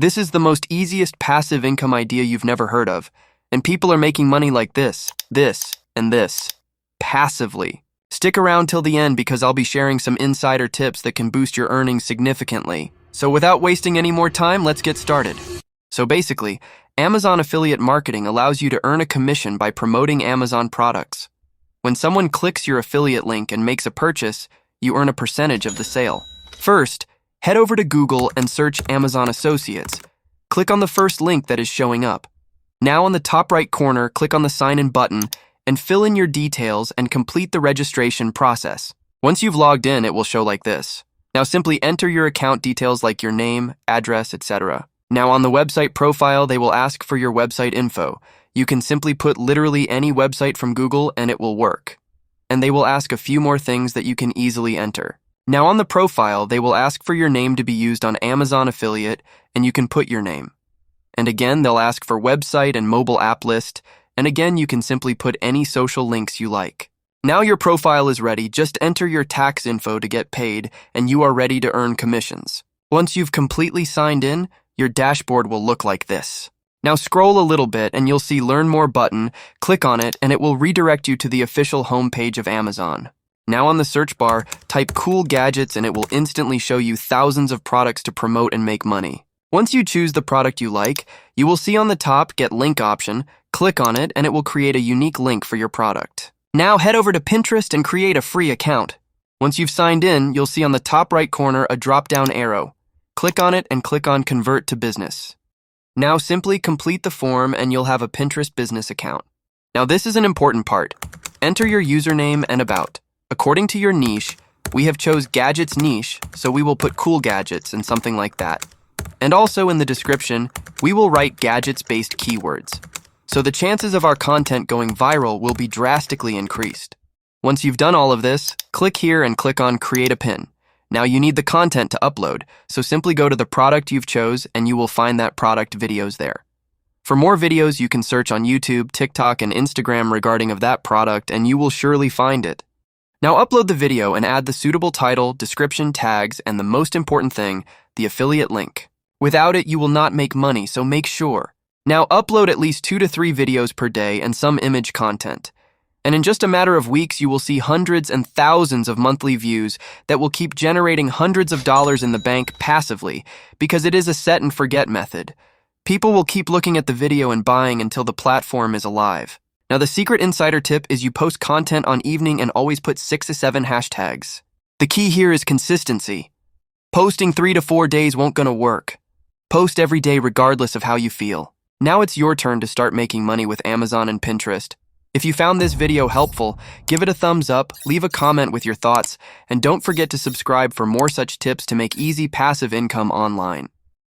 This is the most easiest passive income idea you've never heard of, and people are making money like this, and this, passively. Stick around till the end because I'll be sharing some insider tips that can boost your earnings significantly. So without wasting any more time, let's get started. So basically, Amazon affiliate marketing allows you to earn a commission by promoting Amazon products. When someone clicks your affiliate link and makes a purchase, you earn a percentage of the sale. First, head over to Google and search Amazon Associates. Click on the first link that is showing up. Now on the top right corner, click on the sign in button and fill in your details and complete the registration process. Once you've logged in, it will show like this. Now simply enter your account details like your name, address, etc. Now on the website profile, they will ask for your website info. You can simply put literally any website from Google and it will work. And they will ask a few more things that you can easily enter. Now on the profile, they will ask for your name to be used on Amazon affiliate and you can put your name. And again, they'll ask for website and mobile app list, and again, you can simply put any social links you like. Now your profile is ready, just enter your tax info to get paid and you are ready to earn commissions. Once you've completely signed in, your dashboard will look like this. Now scroll a little bit and you'll see Learn More button, click on it and it will redirect you to the official homepage of Amazon. Now on the search bar, type cool gadgets and it will instantly show you thousands of products to promote and make money. Once you choose the product you like, you will see on the top Get Link option, click on it and it will create a unique link for your product. Now head over to Pinterest and create a free account. Once you've signed in, you'll see on the top right corner a drop-down arrow. Click on it and click on Convert to Business. Now simply complete the form and you'll have a Pinterest business account. Now this is an important part. Enter your username and about. According to your niche, we have chose gadgets niche, so we will put cool gadgets and something like that. And also in the description, we will write gadgets-based keywords. So the chances of our content going viral will be drastically increased. Once you've done all of this, click here and click on Create a Pin. Now you need the content to upload, so simply go to the product you've chose and you will find that product videos there. For more videos, you can search on YouTube, TikTok, and Instagram regarding of that product and you will surely find it. Now upload the video and add the suitable title, description, tags, and the most important thing, the affiliate link. Without it, you will not make money, so make sure. Now upload at least 2 to 3 videos per day and some image content. And in just a matter of weeks, you will see hundreds and thousands of monthly views that will keep generating hundreds of dollars in the bank passively because it is a set and forget method. People will keep looking at the video and buying until the platform is alive. Now the secret insider tip is you post content on evening and always put 6 to 7 hashtags. The key here is consistency. Posting 3 to 4 days won't gonna work. Post every day regardless of how you feel. Now it's your turn to start making money with Amazon and Pinterest. If you found this video helpful, give it a thumbs up, leave a comment with your thoughts, and don't forget to subscribe for more such tips to make easy passive income online.